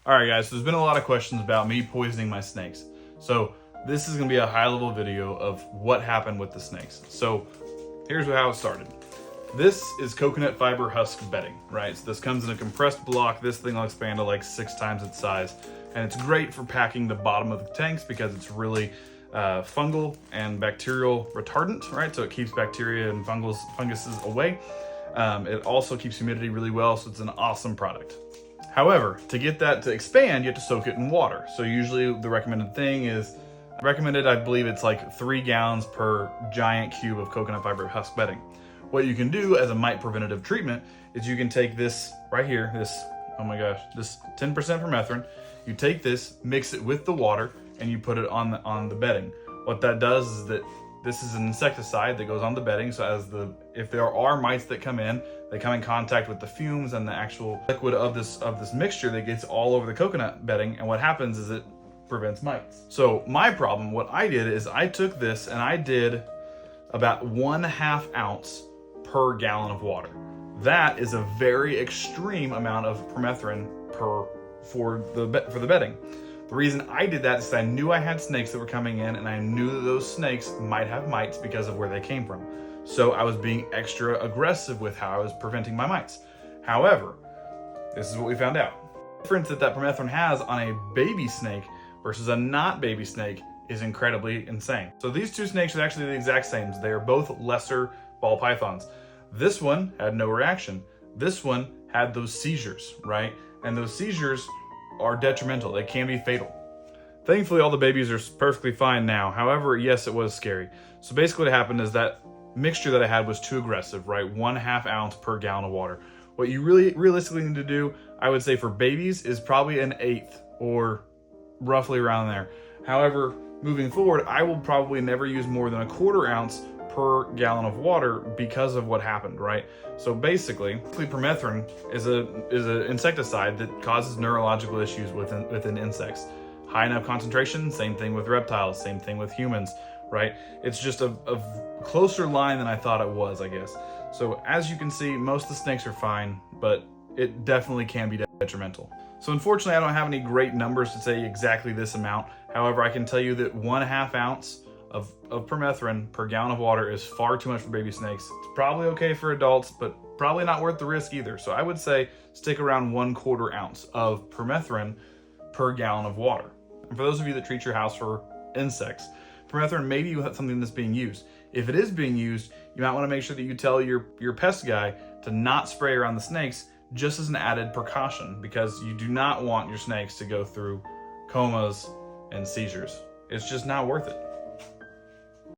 All right, guys, so there's been a lot of questions about me poisoning my snakes. So this is gonna be a high-level video of what happened with the snakes. So here's how it started. This is coconut fiber husk bedding, right? So this comes in a compressed block. This thing will expand to like 6 times its size. And it's great for packing the bottom of the tanks because it's really fungal and bacterial retardant, right? So it keeps bacteria and funguses away. It also keeps humidity really well, so it's an awesome product. However, to get that to expand, you have to soak it in water. So usually the recommended thing is, I believe it's like 3 gallons per giant cube of coconut fiber husk bedding. What you can do as a mite preventative treatment is you can take this right here, this 10% permethrin. You take this, mix it with the water, and you put it on the bedding. What that does is that this is an insecticide that goes on the bedding, so if there are mites that come in, they come in contact with the fumes and the actual liquid of this mixture that gets all over the coconut bedding, and what happens is it prevents mites. So my problem, what I did is I took this and I did about 1/2 ounce per gallon of water. That is a very extreme amount of permethrin for the bedding. The reason I did that is I knew I had snakes that were coming in, and I knew that those snakes might have mites because of where they came from. So I was being extra aggressive with how I was preventing my mites. However, this is what we found out. The difference that permethrin has on a baby snake versus a not baby snake is incredibly insane. So these two snakes are actually the exact same. They are both lesser ball pythons. This one had no reaction. This one had those seizures, right? And those seizures are detrimental. They can be fatal. Thankfully, all the babies are perfectly fine now. However, yes, it was scary. So basically what happened is that mixture that I had was too aggressive, right? 1/2 ounce per gallon of water. What you really realistically need to do, I would say for babies, is probably 1/8 or roughly around there. However, moving forward, I will probably never use more than 1/4 ounce per gallon of water because of what happened, right? So basically permethrin is an insecticide that causes neurological issues within insects. High enough concentration, same thing with reptiles, same thing with humans, right? It's just a closer line than I thought it was, I guess. So as you can see, most of the snakes are fine, but it definitely can be detrimental. So unfortunately, I don't have any great numbers to say exactly this amount. However, I can tell you that 1/2 ounce of permethrin per gallon of water is far too much for baby snakes. It's probably okay for adults, but probably not worth the risk either. So I would say stick around 1/4 ounce of permethrin per gallon of water. And for those of you that treat your house for insects, permethrin may be something that's being used. If it is being used, you might want to make sure that you tell your pest guy to not spray around the snakes, just as an added precaution, because you do not want your snakes to go through comas and seizures. It's just not worth it.